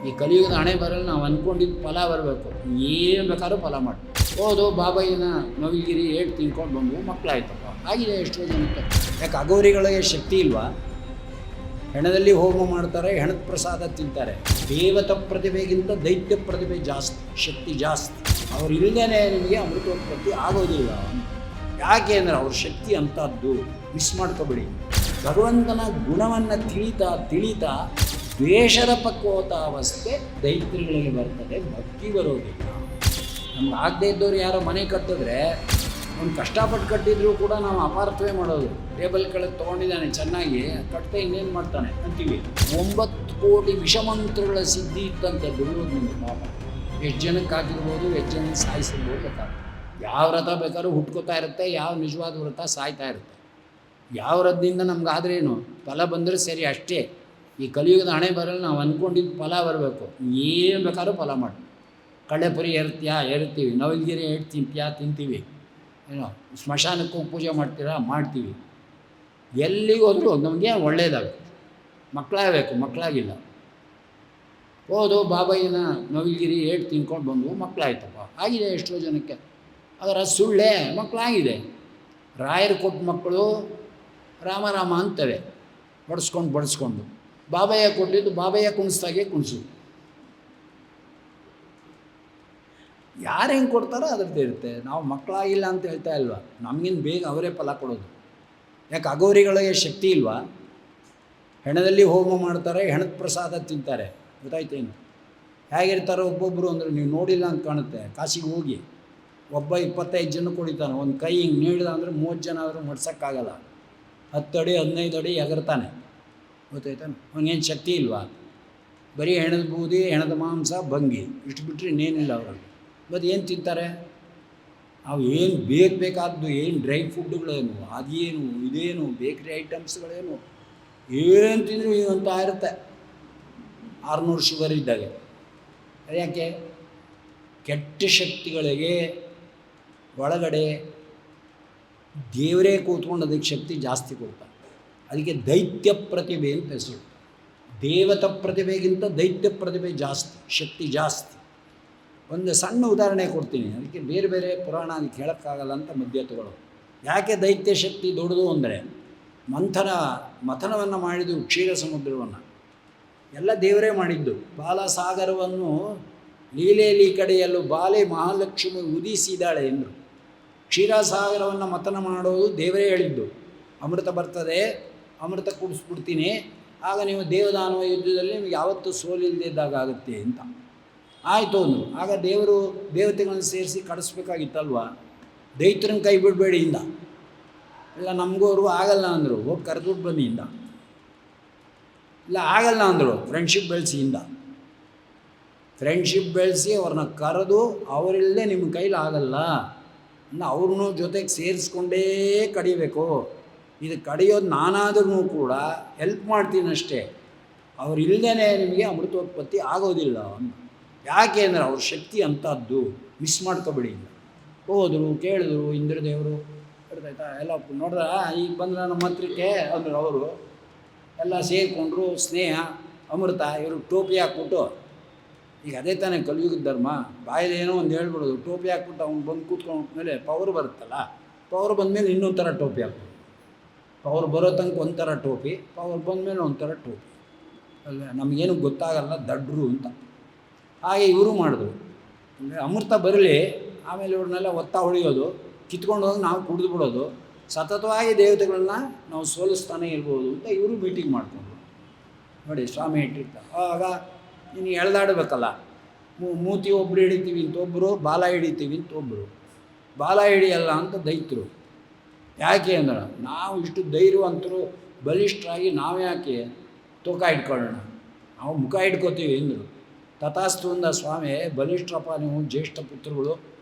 ಈ ಕಲಿಯುಗದ ಹಣೆ ಬರಲು ನಾವು ಅಂದ್ಕೊಂಡಿದ್ದು ಫಲ ಬರಬೇಕು. ಏನು ಬೇಕಾದ್ರೂ ಫಲ ಮಾಡಿ ಹೋದು ಬಾಬಾಯಿನ ನವಿಗಿರಿ ಏಟ್ ತಿನ್ಕೊಂಡು ಬಂದು ಮಕ್ಕಳಾಯ್ತಪ್ಪ ಆಗಿದೆ ಎಷ್ಟೋ ಜನಕ್ಕೆ. ಯಾಕೆ ಅಘೋರಿಗಳಿಗೆ ಶಕ್ತಿ ಇಲ್ವಾ? ಹೆಣದಲ್ಲಿ ಹೋಮ ಮಾಡ್ತಾರೆ, ಹೆಣದ ಪ್ರಸಾದ ತಿಂತಾರೆ. ದೇವತ ಪ್ರತಿಭೆಗಿಂತ ದೈತ್ಯ ಪ್ರತಿಭೆ ಜಾಸ್ತಿ, ಶಕ್ತಿ ಜಾಸ್ತಿ. ಅವ್ರು ಇಲ್ಲದೇ ನಿಮಗೆ ಅಮೃತೋತ್ಪತ್ತಿ ಆಗೋದಿಲ್ಲ. ಯಾಕೆ ಅಂದರೆ ಅವ್ರ ಶಕ್ತಿ ಅಂಥದ್ದು. ಮಿಸ್ ಮಾಡ್ಕೊಬೇಡಿ. ಭಗವಂತನ ಗುಣವನ್ನು ತಿಳಿತಾ ದ್ವೇಷದ ಪಕ್ವತಾವಸ್ಥೆ ದೈತ್ಯಗಳಿಗೆ ಬರ್ತದೆ, ಭಕ್ತಿ ಬರೋದಿಲ್ಲ. ನಮ್ಗೆ ಆಗದೆ ಇದ್ದವ್ರು ಯಾರೋ ಮನೆ ಕಟ್ಟಿದ್ರೆ ಅವ್ನು ಕಷ್ಟಪಟ್ಟು ಕಟ್ಟಿದ್ರು ಕೂಡ ನಾವು ಅಪಾರ್ಥವೇ ಮಾಡೋದು. ಟೇಬಲ್ ಕೆಳಗೆ ತೊಗೊಂಡಿದ್ದಾನೆ ಚೆನ್ನಾಗಿ, ಕಟ್ಟ ಇನ್ನೇನು ಮಾಡ್ತಾನೆ ಅಂತೀವಿ. 9 ಕೋಟಿ ವಿಷಮಂತ್ರಗಳ ಸಿದ್ಧಿ ಇತ್ತಂತೆ ದುರ್ಯೋಧನಿಗೆ. ಪಾಪ ಎಷ್ಟು ಜನಕ್ಕೆ ಹಾಕಿರ್ಬೋದು, ಎಷ್ಟು ಜನ ಸಾಯಿಸಿರ್ಬೋದು ಬೇಕಾದ್ರೆ. ಯಾವ ವ್ರತ ಬೇಕಾದ್ರೂ ಹುಟ್ಕೋತಾ ಇರುತ್ತೆ, ಯಾವ ನಿಜವಾದ ವ್ರತ ಸಾಯ್ತಾ ಇರುತ್ತೆ. ಯಾವ ವ್ರತದಿಂದ ನಮ್ಗಾದ್ರೇನು ಫಲ ಬಂದರೆ ಸರಿ ಅಷ್ಟೇ. ಈ ಕಲಿಯುಗದ ಹಣೆ ಬರಲು ನಾವು ಅಂದ್ಕೊಂಡಿದ್ದು ಫಲ ಬರಬೇಕು. ಏನು ಬೇಕಾದ್ರೂ ಫಲ ಮಾಡಿ. ಕಳ್ಳೆಪುರಿ ಏರ್ತೀವಿ, ನವಲ್ಗಿರಿ ತಿಂತೀವಿ, ಏನೋ ಸ್ಮಶಾನಕ್ಕೆ ಹೋಗಿ ಪೂಜೆ ಮಾಡ್ತೀರಾ, ಮಾಡ್ತೀವಿ. ಎಲ್ಲಿಗೆ ಹೋದರೂ ನಮಗೆ ಒಳ್ಳೆಯದಾಗಬೇಕು. ಮಕ್ಕಳಾಗಬೇಕು, ಮಕ್ಕಳಾಗಿಲ್ಲ. ಹೋದು ಬಾಬಾಯಿನ ನವಲ್ಗಿರಿ ಏಟ್ ತಿನ್ಕೊಂಡು ಬಂದು ಮಕ್ಕಳಾಯ್ತಪ್ಪ ಆಗಿದೆ ಎಷ್ಟೋ ಜನಕ್ಕೆ. ಅದರ ಸುಳ್ಳೆ ಮಕ್ಕಳಾಗಿದೆ. ರಾಯರು ಕೊಟ್ಟ ಮಕ್ಕಳು ರಾಮ ಅಂತವೆ ಬಡಿಸ್ಕೊಂಡು. ಬಾಬಯ್ಯ ಕೊಟ್ಟಿದ್ದು ಬಾಬಯ್ಯ ಕುಣಿಸ್ದಾಗೆ ಕುಣಿಸು. ಯಾರು ಹೆಂಗೆ ಕೊಡ್ತಾರೋ ಅದ್ರದ್ದು ಇರುತ್ತೆ. ನಾವು ಮಕ್ಕಳಾಗಿಲ್ಲ ಅಂತ ಹೇಳ್ತಾ ಇಲ್ವಾ, ನಮಗಿಂತ ಬೇಗ ಅವರೇ ಫಲ ಕೊಡೋದು. ಯಾಕೆ ಅಘೋರಿಗಳಿಗೆ ಶಕ್ತಿ ಇಲ್ವಾ? ಹೆಣದಲ್ಲಿ ಹೋಮ ಮಾಡ್ತಾರೆ, ಹೆಣದ ಪ್ರಸಾದ ತಿಂತಾರೆ. ಗೊತ್ತಾಯ್ತೇನು ಹೇಗಿರ್ತಾರೋ ಒಬ್ಬೊಬ್ಬರು ಅಂದರೆ ನೀವು ನೋಡಿಲ್ಲ ಅಂತ ಕಾಣುತ್ತೆ. ಕಾಶಿಗೆ ಹೋಗಿ ಒಬ್ಬ 25 ಜನ ಕುಡಿತಾನೆ. ಒಂದು ಕೈ ಹಿಂಗೆ ನೀಡಿದ ಅಂದರೆ 30 ಜನ ಆದರೂ ಮಡ್ಸೋಕ್ಕಾಗಲ್ಲ. 10 ಅಡಿ 15 ಅಡಿ ಎಗರ್ತಾನೆ. ಗೊತ್ತಾಯ್ತಾನೆ? ಅವನಿಗೇನು ಶಕ್ತಿ ಇಲ್ವಾ? ಬರೀ ಹೆಣದ ಬೂದಿ, ಹೆಣದ ಮಾಂಸ, ಭಂಗಿ ಇಷ್ಟು ಬಿಟ್ಟರೆ ಇನ್ನೇನಿಲ್ಲ ಅವರಲ್ಲಿ. ಮತ್ತು ಏನು ತಿಂತಾರೆ? ಅವು ಏನು ಬೇಕಾದ್ದು ಏನು ಡ್ರೈ ಫುಡ್ಡುಗಳೇನು, ಅದೇನು ಇದೇನು ಬೇಕ್ರಿ ಐಟಮ್ಸ್ಗಳೇನು ಏನು ತಿಂದರೂ ಅಂತ ಇರುತ್ತೆ. 600 ಶುಗರ್ ಇದ್ದಾಗ. ಯಾಕೆ? ಕೆಟ್ಟ ಶಕ್ತಿಗಳಿಗೆ ಒಳಗಡೆ ದೇವರೇ ಕೂತ್ಕೊಂಡು ಅದಕ್ಕೆ ಶಕ್ತಿ ಜಾಸ್ತಿ ಕೊಡ್ತಾರೆ. ಅದಕ್ಕೆ ದೈತ್ಯ ಪ್ರತಿಭೆ ಅಂತ ಹೆಸರು. ದೇವತ ಪ್ರತಿಭೆಗಿಂತ ದೈತ್ಯ ಪ್ರತಿಭೆ ಜಾಸ್ತಿ, ಶಕ್ತಿ ಜಾಸ್ತಿ. ಒಂದು ಸಣ್ಣ ಉದಾಹರಣೆ ಕೊಡ್ತೀನಿ. ಅದಕ್ಕೆ ಬೇರೆ ಬೇರೆ ಪುರಾಣ ಅದಕ್ಕೆ ಹೇಳೋಕ್ಕಾಗಲ್ಲ ಅಂತ ಮಧ್ಯ ತಗೊಳ್ಳೋದು. ಯಾಕೆ ದೈತ್ಯ ಶಕ್ತಿ ದೊಡ್ಡದು ಅಂದರೆ, ಮಥನವನ್ನು ಮಾಡಿದ್ದು ಕ್ಷೀರ ಸಮುದ್ರವನ್ನು ಎಲ್ಲ ದೇವರೇ ಮಾಡಿದ್ದು. ಬಾಲಸಾಗರವನ್ನು ಲೀಲೆಯಲ್ಲಿ ಕಡೆಯಲ್ಲೂ ಬಾಲೆ ಮಹಾಲಕ್ಷ್ಮಿ ಉದಿಸಿದಾಳೆ ಎಂದರು. ಕ್ಷೀರಸಾಗರವನ್ನು ಮಥನ ಮಾಡೋದು ದೇವರೇ ಹೇಳಿದ್ದು. ಅಮೃತ ಬರ್ತದೆ, ಅಮೃತ ಕುಡಿಸ್ಬಿಡ್ತೀನಿ, ಆಗ ನೀವು ದೇವದಾನವ ಯುದ್ಧದಲ್ಲಿ ನಿಮಗೆ ಯಾವತ್ತೂ ಸೋಲಿಲ್ಲದಿದ್ದಾಗ ಆಗುತ್ತೆ ಅಂತ. ಆಯಿತು ಅಂದರು. ಆಗ ದೇವತೆಗಳನ್ನು ಸೇರಿಸಿ ಕಡಿಸ್ಬೇಕಾಗಿತ್ತಲ್ವ. ದೈತ್ಯರನ್ನ ಕೈ ಬಿಡಬೇಡಿ ಇಂದ. ಇಲ್ಲ ನಮಗೂ ಅವ್ರಿಗೂ ಆಗಲ್ಲ ಅಂದರು. ಹೋಗಿ ಕರೆದುಬಿಟ್ಟು ಬನ್ನಿ ಇಂದ. ಇಲ್ಲ ಆಗಲ್ಲ ಅಂದರು. ಫ್ರೆಂಡ್ಶಿಪ್ ಬೆಳೆಸಿ ಇಂದ. ಫ್ರೆಂಡ್ಶಿಪ್ ಬೆಳೆಸಿ ಅವ್ರನ್ನ ಕರೆದು ಅವರಿಲ್ಲದೆ ನಿಮ್ಮ ಕೈಲಿ ಆಗಲ್ಲ ಇನ್ನು ಅವ್ರನ್ನೂ ಜೊತೆಗೆ ಸೇರಿಸ್ಕೊಂಡೇ ಕಡಿಬೇಕು. ಇದು ಕಡಿಯೋದು ನಾನಾದ್ರೂ ಕೂಡ ಹೆಲ್ಪ್ ಮಾಡ್ತೀನಿ ಅಷ್ಟೇ, ಅವ್ರು ಇಲ್ಲದೇ ನಿಮಗೆ ಅಮೃತೋತ್ಪತ್ತಿ ಆಗೋದಿಲ್ಲ. ಯಾಕೆ ಅಂದರೆ ಅವ್ರ ಶಕ್ತಿ ಅಂಥದ್ದು. ಮಿಸ್ ಮಾಡ್ಕೊಬೇಡಿ. ಹೋದರು, ಕೇಳಿದ್ರು, ಇಂದ್ರದೇವರು ಗೊತ್ತಾಯ್ತಾ ಎಲ್ಲ ನೋಡ್ದ. ಈಗ ಬಂದ್ರೆ ನಮ್ಮ ಹತ್ರಕ್ಕೆ ಅಂದರು. ಅವರು ಎಲ್ಲ ಸೇರಿಕೊಂಡ್ರು. ಸ್ನೇಹ, ಅಮೃತ. ಇವರು ಟೋಪಿ ಹಾಕ್ಬಿಟ್ಟು, ಈಗ ಅದೇ ತಾನೇ ಕಲಿಯುಗದ ಧರ್ಮ. ಬಾಯಲ್ಲಿ ಏನೋ ಒಂದು ಹೇಳ್ಬಿಡೋದು, ಟೋಪಿ ಹಾಕ್ಬಿಟ್ಟು ಅವ್ನು ಬಂದು ಕೂತ್ಕೊಂಡ್ಮೇಲೆ ಪವರ್ ಬರುತ್ತಲ್ಲ, ಪವರ್ ಬಂದಮೇಲೆ ಇನ್ನೊಂದು ಥರ ಟೋಪಿ ಹಾಕ್ಬೋದು. ಪವರ್ ಬರೋ ತನಕ ಒಂಥರ ಟೋಪಿ, ಪವರ್ ಬಂದಮೇಲೆ ಒಂಥರ ಟೋಪಿ ಅಲ್ಲ. ನಮಗೇನು ಗೊತ್ತಾಗಲ್ಲ, ದಡ್ರು ಅಂತ. ಹಾಗೆ ಇವರು ಮಾಡಿದ್ರು. ಅಂದರೆ ಅಮೃತ ಬರಲಿ, ಆಮೇಲೆ ಇವ್ರನ್ನೆಲ್ಲ ಒತ್ತ ಹೊಡೆಯೋದು, ಕಿತ್ಕೊಂಡು ಹೋಗಿ ನಾವು ಕುಡಿದು ಬಿಡೋದು, ಸತತವಾಗಿ ದೇವತೆಗಳನ್ನ ನಾವು ಸೋಲಿಸ್ತಾನೆ ಇರ್ಬೋದು ಅಂತ ಇವರು ಮೀಟಿಂಗ್ ಮಾಡಿಕೊಂಡ್ರು. ನೋಡಿ ಸ್ವಾಮಿ ಇಟ್ಟಿರ್ತಾರೆ. ಆಗ ನೀನು ಎಳೆದಾಡಬೇಕಲ್ಲ. ಮೂತಿ ಒಬ್ಬರು ಹಿಡಿತೀವಿ ಅಂತ ಒಬ್ಬರು, ಬಾಲ ಹಿಡಿತೀವಿ ಅಂತ ಒಬ್ಬರು. ಬಾಲ ಹಿಡಿಯಲ್ಲ ಅಂತ ದೈತ್ರು. ಯಾಕೆ ಅಂದ್ರೆ ನಾವು ಇಷ್ಟು ಧೈರ್ಯವಂತರು ಬಲಿಷ್ಠರಾಗಿ ನಾವು ಯಾಕೆ ತೂಕ ಇಟ್ಕೊಳ್ಳೋಣ, ನಾವು ಮುಖ ಇಟ್ಕೋತೀವಿ ಎಂದರು. ತಥಾಸ್ತು ಅಂದ ಸ್ವಾಮಿ. ಬಲಿಷ್ಠರಪ್ಪ ನೀವು, ಜ್ಯೇಷ್ಠ ಪುತ್ರಗಳು,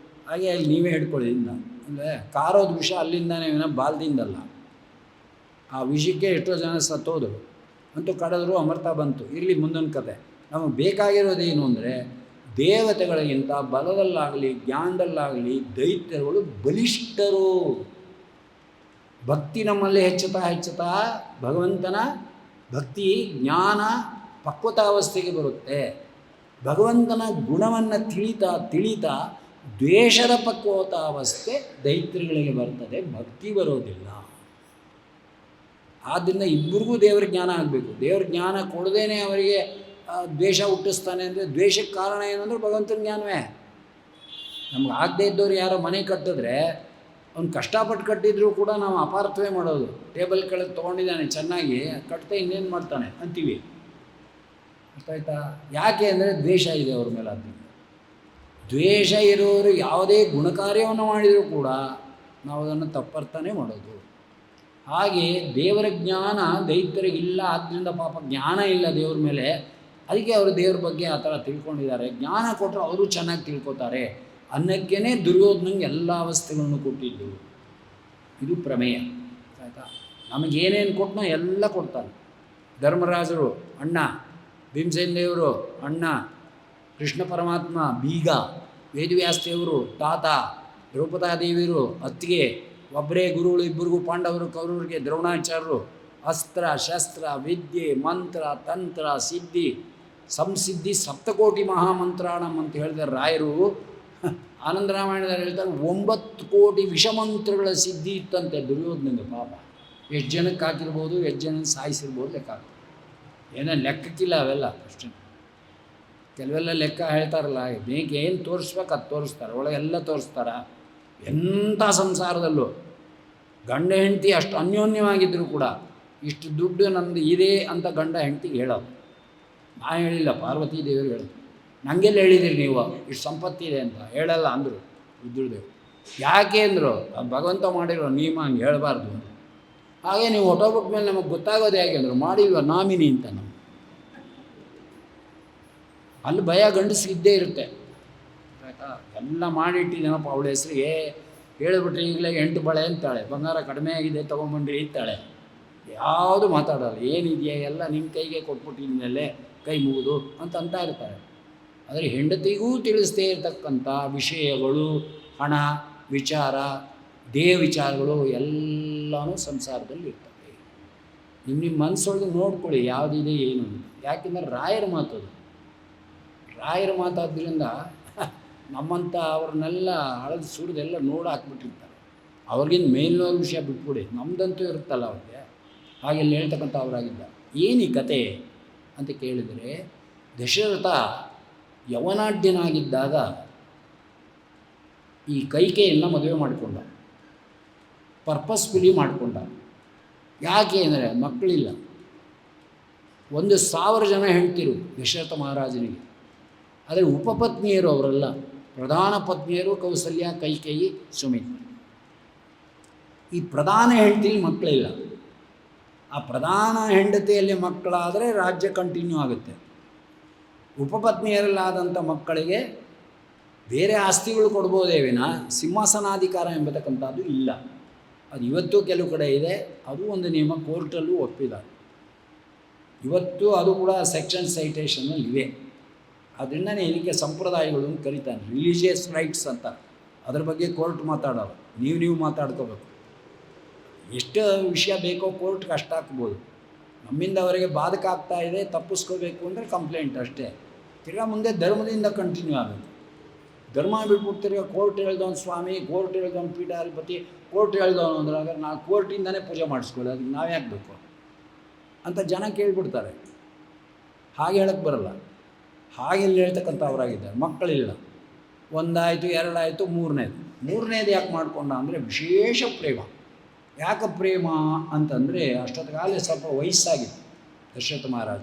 ಹಾಗೆ ಅಲ್ಲಿ ನೀವೇ ಹಿಡ್ಕೊಳ್ಳಿ ಇಂದ. ಅಂದರೆ ಕಾರೋದು ವಿಷ ಅಲ್ಲಿಂದಾನೇ ಬಾಲ್ದಿಂದಲ್ಲ. ಆ ವಿಷಯಕ್ಕೆ ಎಷ್ಟೋ ಜನ ಸತ್ತೋದ್ರು. ಅಂತೂ ಕಡಿದ್ರು, ಅಮೃತ ಬಂತು. ಇರಲಿ ಮುಂದಿನ ಕತೆ. ನಮಗೆ ಬೇಕಾಗಿರೋದೇನು ಅಂದರೆ, ದೇವತೆಗಳಿಗಿಂತ ಬಲದಲ್ಲಾಗಲಿ ಜ್ಞಾನದಲ್ಲಾಗಲಿ ದೈತ್ಯರುಗಳು ಬಲಿಷ್ಠರು. ಭಕ್ತಿ ನಮ್ಮಲ್ಲಿ ಹೆಚ್ಚುತ್ತಾ ಭಗವಂತನ ಭಕ್ತಿ ಜ್ಞಾನ ಪಕ್ವತಾವಸ್ಥೆಗೆ ಬರುತ್ತೆ. ಭಗವಂತನ ಗುಣವನ್ನು ತಿಳಿತಾ ದ್ವೇಷದ ಪಕ್ವತಾವಸ್ಥೆ ದೈತ್ಯಗಳಿಗೆ ಬರ್ತದೆ, ಭಕ್ತಿ ಬರೋದಿಲ್ಲ. ಆದ್ದರಿಂದ ಇಬ್ಬರಿಗೂ ದೇವರ ಜ್ಞಾನ ಆಗಬೇಕು. ದೇವ್ರ ಜ್ಞಾನ ಕೊಡದೇನೆ ಅವರಿಗೆ ದ್ವೇಷ ಹುಟ್ಟಿಸ್ತಾನೆ ಅಂದರೆ ದ್ವೇಷಕ್ಕೆ ಕಾರಣ ಏನಂದ್ರೆ ಭಗವಂತನ ಜ್ಞಾನವೇ. ನಮ್ಗೆ ಆಗದೇ ಇದ್ದವ್ರು ಯಾರೋ ಮನೆ ಕಟ್ಟಿದ್ರೆ ಅವ್ನು ಕಷ್ಟಪಟ್ಟು ಕಟ್ಟಿದ್ರು ಕೂಡ ನಾವು ಅಪಾರ್ಥವೇ ಮಾಡೋದು. ಟೇಬಲ್ ಕೆಳಗೆ ತೊಗೊಂಡಿದ್ದಾನೆ ಚೆನ್ನಾಗಿ, ಕಟ್ತಾ ಇನ್ನೇನು ಮಾಡ್ತಾನೆ ಅಂತೀವಿ. ಗೊತ್ತಾಯ್ತಾ? ಯಾಕೆ ಅಂದರೆ ದ್ವೇಷ ಇದೆ ಅವ್ರ ಮೇಲೆ. ಆದ್ದರಿಂದ ದ್ವೇಷ ಇರೋರು ಯಾವುದೇ ಗುಣಕಾರ್ಯವನ್ನು ಮಾಡಿದರೂ ಕೂಡ ನಾವು ಅದನ್ನು ತಪ್ಪರ್ಥನೇ ಮಾಡೋದು. ಹಾಗೆ ದೇವರ ಜ್ಞಾನ ದೈತ್ಯರಿಗಿಲ್ಲ. ಆದ್ದರಿಂದ ಪಾಪ ಜ್ಞಾನ ಇಲ್ಲ ದೇವ್ರ ಮೇಲೆ, ಅದಕ್ಕೆ ಅವರು ದೇವ್ರ ಬಗ್ಗೆ ಆ ಥರ ತಿಳ್ಕೊಂಡಿದ್ದಾರೆ. ಜ್ಞಾನ ಕೊಟ್ಟರೆ ಅವರು ಚೆನ್ನಾಗಿ ತಿಳ್ಕೊತಾರೆ ಅನ್ನಕ್ಕೇ ದುರ್ಯೋಧನಂಗೆ ಎಲ್ಲ ಅವಸ್ಥೆಗಳನ್ನು ಕೊಟ್ಟಿದ್ದು. ಇದು ಪ್ರಮೇಯ. ಆಯಿತಾ? ನಮಗೇನೇನು ಕೊಟ್ಟನೋ ಎಲ್ಲ ಕೊಡ್ತಾನೆ. ಧರ್ಮರಾಜರು ಅಣ್ಣ, ಭೀಮಸೇನ ದೇವರು ಅಣ್ಣ, ಕೃಷ್ಣ ಪರಮಾತ್ಮ ಬೀಗ, ವೇದವ್ಯಾಸದೇವರು ತಾತ, ದ್ರೌಪದಾದೇವಿಯರು ಅತ್ತಿಗೆ, ಒಬ್ಬರೇ ಗುರುಗಳು ಇಬ್ಬರಿಗೂ ಪಾಂಡವರು ಕೌರವರಿಗೆ ದ್ರೋಣಾಚಾರ್ಯರು, ಅಸ್ತ್ರ ಶಸ್ತ್ರ ವಿದ್ಯೆ ಮಂತ್ರ ತಂತ್ರ ಸಿದ್ಧಿ ಸಂಸಿದ್ಧಿ ಸಪ್ತಕೋಟಿ ಮಹಾಮಂತ್ರಾಣಂ ಅಂತ ಹೇಳಿದ್ದಾರೆ ರಾಯರು. ಆನಂದ ರಾಮಾಯಣದಲ್ಲಿ ಹೇಳ್ತಾರೆ 9 ಕೋಟಿ ವಿಷಮಂತ್ರಗಳ ಸಿದ್ಧಿ ಇತ್ತಂತೆ ದುರ್ಯೋಧನಿಂದ. ಪಾಪ ಎಷ್ಟು ಜನಕ್ಕೆ ಹಾಕಿರ್ಬೋದು, ಎಷ್ಟು ಜನ ಸಾಯಿಸಿರ್ಬೋದು ಲೆಕ್ಕ. ಏನೋ ಲೆಕ್ಕಕ್ಕಿಲ್ಲ ಅವೆಲ್ಲ. ಅಷ್ಟೇ ಕೆಲವೆಲ್ಲ ಲೆಕ್ಕ ಹೇಳ್ತಾರಲ್ಲ, ಬೇಗ ಏನು ತೋರಿಸ್ಬೇಕು ಅದು ತೋರಿಸ್ತಾರೆ, ಒಳಗೆಲ್ಲ ತೋರಿಸ್ತಾರ. ಎಂಥ ಸಂಸಾರದಲ್ಲೂ ಗಂಡ ಹೆಂಡತಿ ಅಷ್ಟು ಅನ್ಯೋನ್ಯವಾಗಿದ್ದರೂ ಕೂಡ ಇಷ್ಟು ದುಡ್ಡು ನಮ್ಮದು ಇದೆ ಅಂತ ಗಂಡ ಹೆಂಡತಿಗೆ ಹೇಳೋದು. ನಾ ಹೇಳಿಲ್ಲ, ಪಾರ್ವತೀ ದೇವರು ಹೇಳೋದು. ನನಗೆಲ್ಲ ಹೇಳಿದಿರಿ ನೀವು ಇಷ್ಟು ಸಂಪತ್ತಿದೆ ಅಂತ? ಹೇಳಲ್ಲ ಅಂದರು ರುದ್ರದೇವ್. ಯಾಕೆ ಅಂದರು, ಭಗವಂತ ಮಾಡಿರೋ ನಿಯಮ, ಹಂಗೆ ಹೇಳಬಾರ್ದು. ಹಾಗೆ ನೀವು ಹೊಟ್ಟೋಗ್ಬಿಟ್ಟ ಮೇಲೆ ನಮಗೆ ಗೊತ್ತಾಗೋದು ಹೇಗೆ ಅಂದರು, ಮಾಡಿಲ್ವ ನಾಮಿನಿ ಅಂತ. ನಮ್ಮ ಅಲ್ಲಿ ಭಯ ಗಂಡಸಿದ್ದೇ ಇರುತ್ತೆ. ಆಯಿತಾ? ಎಲ್ಲ ಮಾಡಿಟ್ಟಿದ್ದೇನಪ್ಪ ಅವಳ ಹೆಸರಿಗೆ ಹೇಳಿಬಿಟ್ರೆ ಈಗಲೇ 8 ಬಳೆ ಅಂತಾಳೆ, ಬಂಗಾರ ಕಡಿಮೆ ಆಗಿದೆ ತೊಗೊಂಬಂಡ್ರಿ ಇತ್ತಾಳೆ. ಯಾವುದು ಮಾತಾಡೋಲ್ಲ, ಏನಿದೆಯಾ ಎಲ್ಲ ನಿಮ್ಮ ಕೈಗೆ ಕೊಟ್ಬಿಟ್ಟಿದ್ಮೇಲೆ ಕೈ ಮುಗಿದು ಅಂತ ಇರ್ತಾರೆ. ಆದರೆ ಹೆಂಡತಿಗೂ ತಿಳಿಸದೇ ಇರತಕ್ಕಂಥ ವಿಷಯಗಳು, ಹಣ ವಿಚಾರ, ದೇಹ ವಿಚಾರಗಳು ಎಲ್ಲನೂ ಸಂಸಾರದಲ್ಲಿ ಇರ್ತವೆ. ನಿಮ್ಮ ಮನಸ್ಸೊಳಗೆ ನೋಡ್ಕೊಳ್ಳಿ ಯಾವುದಿದೆ ಏನು ಅಂತ. ಯಾಕೆಂದರೆ ರಾಯರ ಮಾತದು. ರಾಯರ ಮಾತಾದ್ದರಿಂದ ನಮ್ಮಂಥ ಅವ್ರನ್ನೆಲ್ಲ ಹಳದು ಸುರಿದೆಲ್ಲ ಹಾಕ್ಬಿಟ್ಟಿರ್ತಾರೆ. ಅವ್ರಿಗಿಂತ ಮೇಲಿನವ್ರ ವಿಷಯ ಬಿಟ್ಬಿಡಿ, ನಮ್ಮದಂತೂ ಇರುತ್ತಲ್ಲ ಅವ್ರಿಗೆ. ಹಾಗೆಲ್ಲ ಹೇಳ್ತಕ್ಕಂಥ ಅವರಾಗಿದ್ದ. ಏನು ಈ ಕತೆ ಅಂತ ಕೇಳಿದರೆ, ದಶರಥ ಯವನಾಢ್ಯನಾಗಿದ್ದಾಗ ಈ ಕೈಕೆಯನ್ನು ಮದುವೆ ಮಾಡಿಕೊಂಡ, ಪರ್ಪಸ್ಫುಲಿ ಮಾಡಿಕೊಂಡ. ಯಾಕೆ ಅಂದರೆ ಮಕ್ಕಳಿಲ್ಲ. 1,000 ಜನ ಹೆಂಡ್ತಿರು ದಶರಥ ಮಹಾರಾಜನಿಗೆ. ಆದರೆ ಉಪಪತ್ನಿಯರು ಅವರೆಲ್ಲ, ಪ್ರಧಾನ ಪತ್ನಿಯರು ಕೌಸಲ್ಯ, ಕೈಕೇಯಿ, ಸುಮಿತ್ರ. ಈ ಪ್ರಧಾನ ಹೆಂಡತಿಲಿ ಮಕ್ಕಳಿಲ್ಲ. ಆ ಪ್ರಧಾನ ಹೆಂಡತಿಯಲ್ಲಿ ಮಕ್ಕಳಾದರೆ ರಾಜ್ಯ ಕಂಟಿನ್ಯೂ ಆಗುತ್ತೆ. ಉಪಪತ್ನಿಯರಲ್ಲಾದಂಥ ಮಕ್ಕಳಿಗೆ ಬೇರೆ ಆಸ್ತಿಗಳು ಕೊಡ್ಬೋದೇ ವಿನ ಸಿಂಹಾಸನಾಧಿಕಾರ ಎಂಬತಕ್ಕಂಥದ್ದು ಇಲ್ಲ. ಅದು ಇವತ್ತು ಕೆಲವು ಕಡೆ ಇದೆ. ಅದು ಒಂದು ನಿಯಮ, ಕೋರ್ಟಲ್ಲೂ ಒಪ್ಪಿದ್ದಾರೆ ಇವತ್ತು. ಅದು ಕೂಡ ಸೆಕ್ಷನ್ ಸೈಟೇಷನಲ್ಲಿ ಇವೆ. ಅದರಿಂದನೇ ಇದಕ್ಕೆ ಸಂಪ್ರದಾಯಗಳನ್ನು ಕರೀತಾನೆ, ರಿಲಿಜಿಯಸ್ ರೈಟ್ಸ್ ಅಂತ. ಅದ್ರ ಬಗ್ಗೆ ಕೋರ್ಟ್ ಮಾತಾಡೋರು, ನೀವು ಮಾತಾಡ್ಕೋಬೇಕು. ಎಷ್ಟು ವಿಷಯ ಬೇಕೋ ಕೋರ್ಟ್ಗೆ ಅಷ್ಟು ಹಾಕ್ಬೋದು. ನಮ್ಮಿಂದ ಅವರಿಗೆ ಬಾಧಕ ಆಗ್ತಾ ಇದೆ, ತಪ್ಪಿಸ್ಕೋಬೇಕು ಅಂದರೆ ಕಂಪ್ಲೇಂಟ್ ಅಷ್ಟೇ. ತಿರ್ಗಾ ಮುಂದೆ ಧರ್ಮದಿಂದ ಕಂಟಿನ್ಯೂ ಆಗಬೇಕು. ಧರ್ಮ ಬಿಟ್ಬಿಟ್ಟು ತಿರ್ಗಾ ಕೋರ್ಟ್ ಹೇಳ್ದವನು ಸ್ವಾಮಿ, ಕೋರ್ಟ್ ಹೇಳ್ದವನು ಪೀಠಾಧಿಪತಿ, ಕೋರ್ಟ್ ಹೇಳ್ದವನು ಅಂದ್ರೆ ಹಾಗಾದ್ರೆ ನಾವು ಕೋರ್ಟಿಂದನೇ ಪೂಜೆ ಮಾಡಿಸ್ಕೊಳ್ಳಿ, ಅದಕ್ಕೆ ನಾವು ಯಾಕೆ ಬೇಕು ಅಂತ ಜನ ಕೇಳಿಬಿಡ್ತಾರೆ. ಹಾಗೆ ಹೇಳಕ್ಕೆ ಬರಲ್ಲ. ಹಾಗೆಲ್ಲ ಹೇಳ್ತಕ್ಕಂಥ ಅವರಾಗಿದ್ದಾರೆ. ಮಕ್ಕಳಿಲ್ಲ. 1 ಆಯಿತು, 2 ಆಯಿತು, 3ನೇದು ಯಾಕೆ ಮಾಡಿಕೊಂಡ ಅಂದರೆ ವಿಶೇಷ ಪ್ರೇಮ. ಯಾಕೆ ಪ್ರೇಮ ಅಂತಂದರೆ ಅಷ್ಟೊತ್ತಿಗಾಗಲೇ ಸ್ವಲ್ಪ ವಯಸ್ಸಾಗಿತ್ತು ದಶರಥ ಮಹಾರಾಜ.